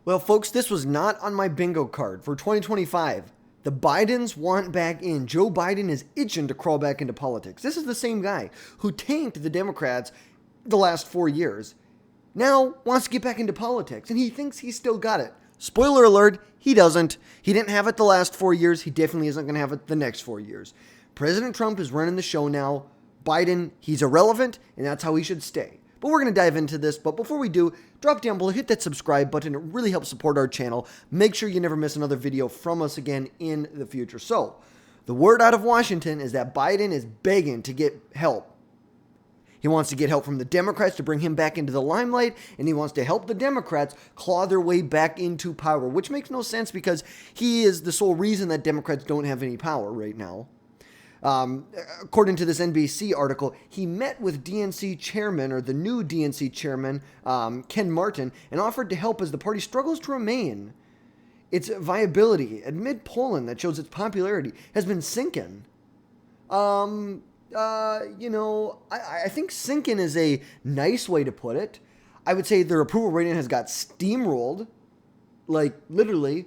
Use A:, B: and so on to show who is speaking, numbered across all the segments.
A: Well, folks, this was not on my bingo card for 2025. The Bidens want back in. Joe Biden is itching to crawl back into politics. This is the same guy who tanked the Democrats the last 4 years. Now wants to get back into politics, and he thinks he's still got it. Spoiler alert, he doesn't. He didn't have it the last 4 years. He definitely isn't going to have it the next 4 years. President Trump is running the show now. Biden, he's irrelevant, and that's how he should stay. But we're going to dive into this. But before we do, drop down below, hit that subscribe button. It really helps support our channel. Make sure you never miss another video from us again in the future. So, the word out of Washington is that Biden is begging to get help. He wants to get help from the Democrats to bring him back into the limelight, and he wants to help the Democrats claw their way back into power, which makes no sense because he is the sole reason that Democrats don't have any power right now. According to this NBC article, he met with DNC chairman, or the new DNC chairman, Ken Martin, and offered to help as the party struggles to remain. Its viability amid polling that shows its popularity has been sinking. I think sinking is a nice way to put it. I would say their approval rating has got steamrolled, like literally.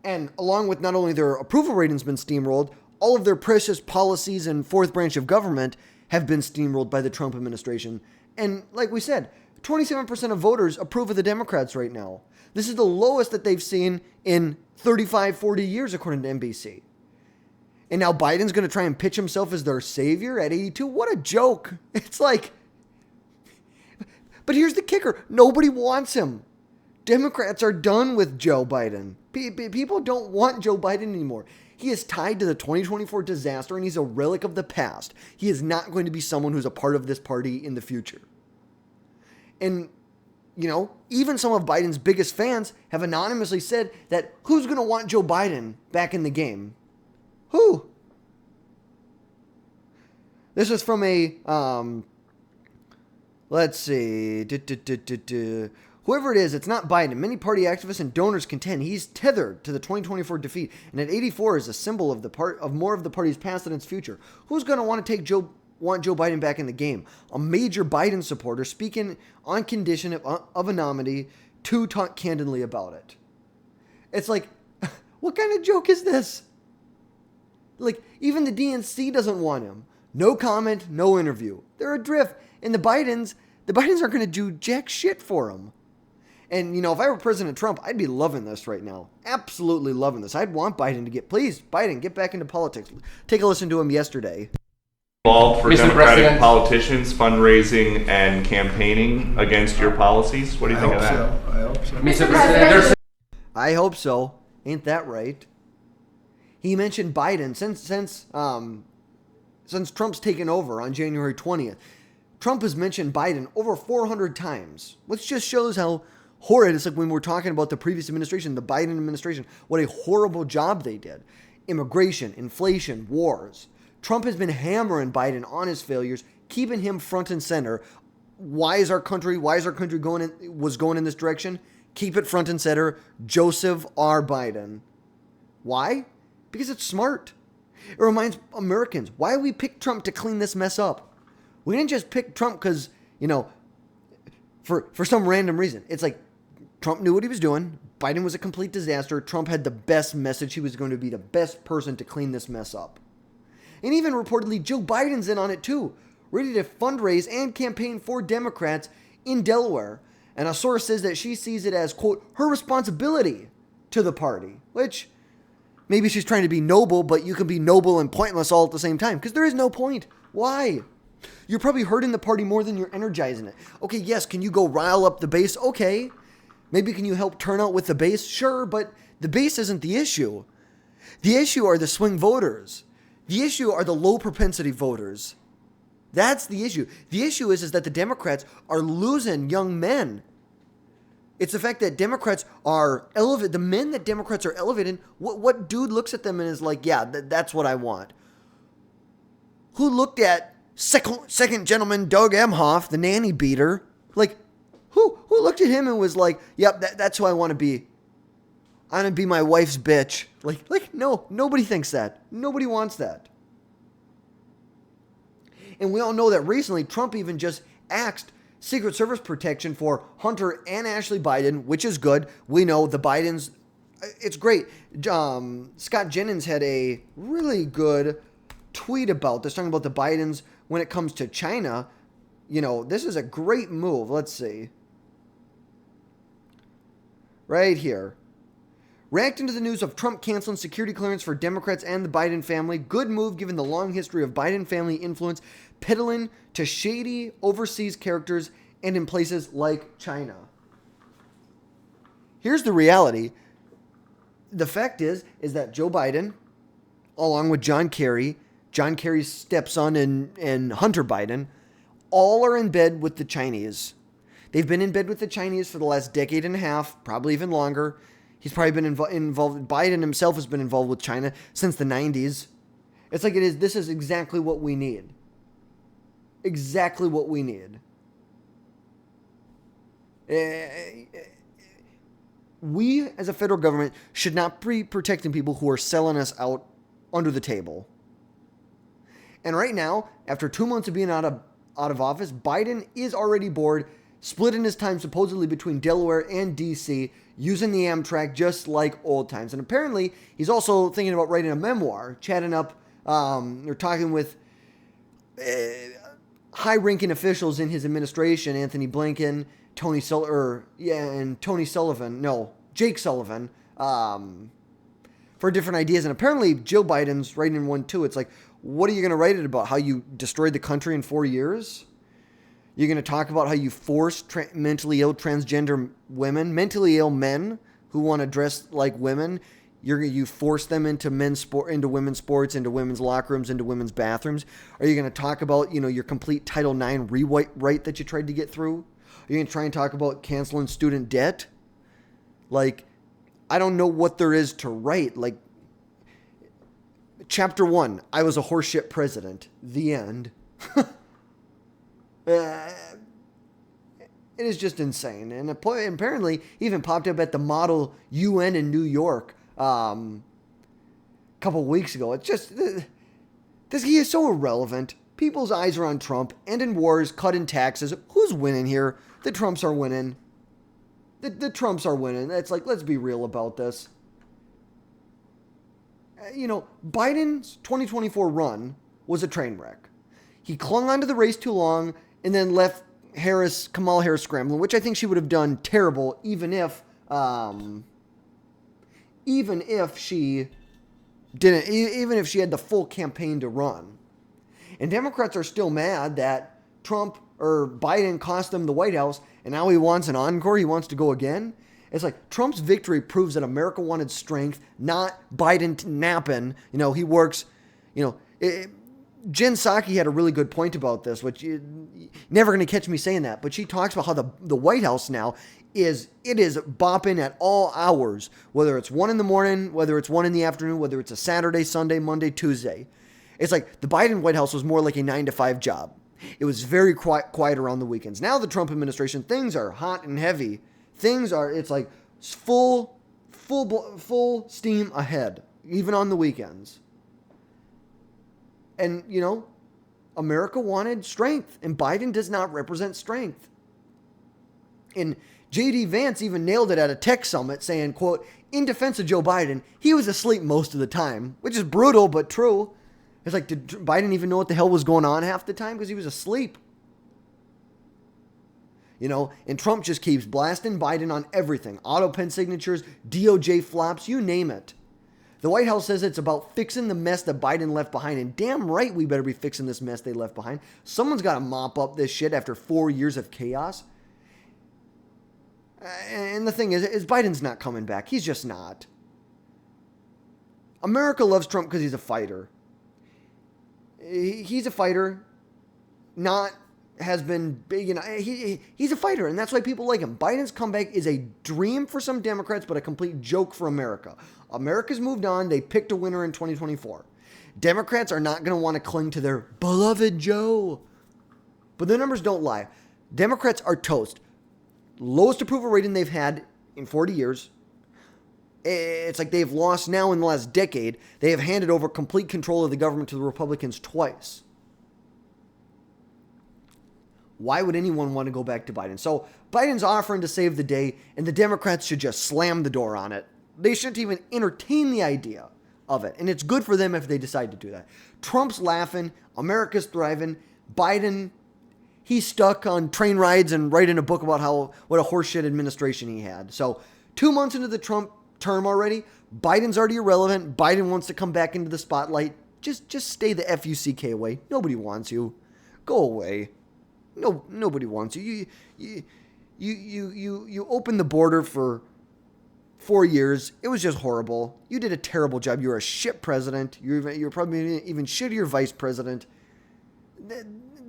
A: And along with not only their approval rating's been steamrolled, all of their precious policies and fourth branch of government have been steamrolled by the Trump administration. And like we said, 27% of voters approve of the Democrats right now. This is the lowest that they've seen in 35, 40 years, according to NBC. And now Biden's going to try and pitch himself as their savior at 82. What a joke. It's like, but here's the kicker. Nobody wants him. Democrats are done with Joe Biden. People don't want Joe Biden anymore. He is tied to the 2024 disaster, and he's a relic of the past. He is not going to be someone who's a part of this party in the future. And, even some of Biden's biggest fans have anonymously said that who's going to want Joe Biden back in the game? Who? This is from a, let's see, whoever it is, it's not Biden. Many party activists and donors contend he's tethered to the 2024 defeat, and at 84 is a symbol of more of the party's past than its future. Who's going to want Joe Biden back in the game? A major Biden supporter speaking on condition of anonymity to talk candidly about it. It's like, what kind of joke is this? Like, even the DNC doesn't want him. No comment, no interview. They're adrift, and the Bidens aren't going to do jack shit for him. And, if I were President Trump, I'd be loving this right now. Absolutely loving this. I'd want Biden to please, Biden, get back into politics. Take a listen to him yesterday.
B: Involved for Democratic politicians fundraising and campaigning against your policies? What do you think of that?
C: I hope so. Mr. President,
A: I hope so. Ain't that right? He mentioned Biden since Trump's taken over on January 20th. Trump has mentioned Biden over 400 times, which just shows how horrid. It's like when we're talking about the previous administration, the Biden administration, what a horrible job they did. Immigration, inflation, wars. Trump has been hammering Biden on his failures, keeping him front and center. Why is our country going in this direction? Keep it front and center. Joseph R. Biden. Why? Because it's smart. It reminds Americans, why we picked Trump to clean this mess up. We didn't just pick Trump because, for some random reason. It's like Trump knew what he was doing. Biden was a complete disaster. Trump had the best message. He was going to be the best person to clean this mess up. And even reportedly, Joe Biden's in on it too, ready to fundraise and campaign for Democrats in Delaware. And a source says that she sees it as, quote, her responsibility to the party, which maybe she's trying to be noble, but you can be noble and pointless all at the same time because there is no point. Why? You're probably hurting the party more than you're energizing it. Okay, yes, can you go rile up the base? Okay. Maybe can you help turn out with the base? Sure, but the base isn't the issue. The issue are the swing voters. The issue are the low propensity voters. That's the issue. The issue is that the Democrats are losing young men. It's the fact that Democrats are elevated. The men that Democrats are elevating, what dude looks at them and is like, yeah, that's what I want? Who looked at second gentleman Doug Emhoff, the nanny beater? Like, who looked at him and was like, yep, that's who I want to be. I want to be my wife's bitch. Like, no, nobody thinks that. Nobody wants that. And we all know that recently Trump even just axed Secret Service protection for Hunter and Ashley Biden, which is good. We know the Bidens, it's great. Scott Jennings had a really good tweet about this, talking about the Bidens when it comes to China. This is a great move. Let's see. Right here. Reacting to the news of Trump canceling security clearance for Democrats and the Biden family, good move given the long history of Biden family influence peddling to shady overseas characters and in places like China. Here's the reality. The fact is that Joe Biden, along with John Kerry's stepson and Hunter Biden, all are in bed with the Chinese. They've been in bed with the Chinese for the last decade and a half, probably even longer. He's probably been involved. Biden himself has been involved with China since the 90s. It's like this is exactly what we need. Exactly what we need. We, as a federal government, should not be protecting people who are selling us out under the table. And right now, after 2 months of being out of office, Biden is already bored, splitting his time supposedly between Delaware and D.C., using the Amtrak just like old times. And apparently, he's also thinking about writing a memoir, chatting up or talking with high-ranking officials in his administration, Anthony Blinken, Jake Sullivan, for different ideas. And apparently, Joe Biden's writing one too. It's like, what are you going to write it about? How you destroyed the country in 4 years? You're going to talk about how you forced mentally ill transgender women, mentally ill men who want to dress like women. You force them into into women's sports, into women's locker rooms, into women's bathrooms. Are you going to talk about your complete Title IX rewrite that you tried to get through? Are you going to try and talk about canceling student debt? Like, I don't know what there is to write. Like, Chapter 1, I was a horseshit president. The end. It is just insane. And apparently even popped up at the Model UN in New York a couple weeks ago. It's just, he is so irrelevant. People's eyes are on Trump, and in wars, cutting taxes. Who's winning here? The Trumps are winning. The Trumps are winning. It's like, let's be real about this. Biden's 2024 run was a train wreck. He clung onto the race too long and then left Kamala Harris scrambling, which I think she would have done terrible even if she had the full campaign to run. And Democrats are still mad that Biden cost them the White House, and now he wants an encore. He wants to go again. It's like Trump's victory proves that America wanted strength, not Biden napping. He works, Jen Psaki had a really good point about this, which you're never going to catch me saying that, but she talks about how the White House now is bopping at all hours, whether it's 1 a.m, whether it's 1 p.m, whether it's a Saturday, Sunday, Monday, Tuesday. It's like the Biden White House was more like a 9-to-5 job. It was very quiet around the weekends. Now the Trump administration, things are hot and heavy. It's like full steam ahead, even on the weekends. And, America wanted strength, and Biden does not represent strength. And J.D. Vance even nailed it at a tech summit saying, quote, in defense of Joe Biden, he was asleep most of the time, which is brutal but true. It's like, did Biden even know what the hell was going on half the time? Because he was asleep. And Trump just keeps blasting Biden on everything. Auto pen signatures, DOJ flops, you name it. The White House says it's about fixing the mess that Biden left behind. And damn right we better be fixing this mess they left behind. Someone's got to mop up this shit after 4 years of chaos. And the thing is Biden's not coming back. He's just not. America loves Trump because he's a fighter. He's a fighter, has been big, he's a fighter, and that's why people like him. Biden's comeback is a dream for some Democrats, but a complete joke for America. America's moved on. They picked a winner in 2024. Democrats are not going to want to cling to their beloved Joe. But the numbers don't lie. Democrats are toast. Lowest approval rating they've had in 40 years. It's like they've lost now in the last decade. They have handed over complete control of the government to the Republicans twice. Why would anyone want to go back to Biden? So Biden's offering to save the day, and the Democrats should just slam the door on it. They shouldn't even entertain the idea of it. And it's good for them if they decide to do that. Trump's laughing. America's thriving. Biden, he's stuck on train rides and writing a book about what a horseshit administration he had. So 2 months into the Trump term already, Biden's already irrelevant. Biden wants to come back into the spotlight. Just stay the FUCK away. Nobody wants you. Go away. No, nobody wants you. You opened the border for 4 years. It was just horrible. You did a terrible job. You're a shit president. You're probably even shittier vice president.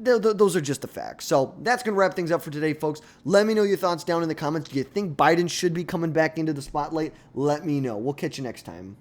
A: Those are just the facts. So that's going to wrap things up for today, folks. Let me know your thoughts down in the comments. Do you think Biden should be coming back into the spotlight? Let me know. We'll catch you next time.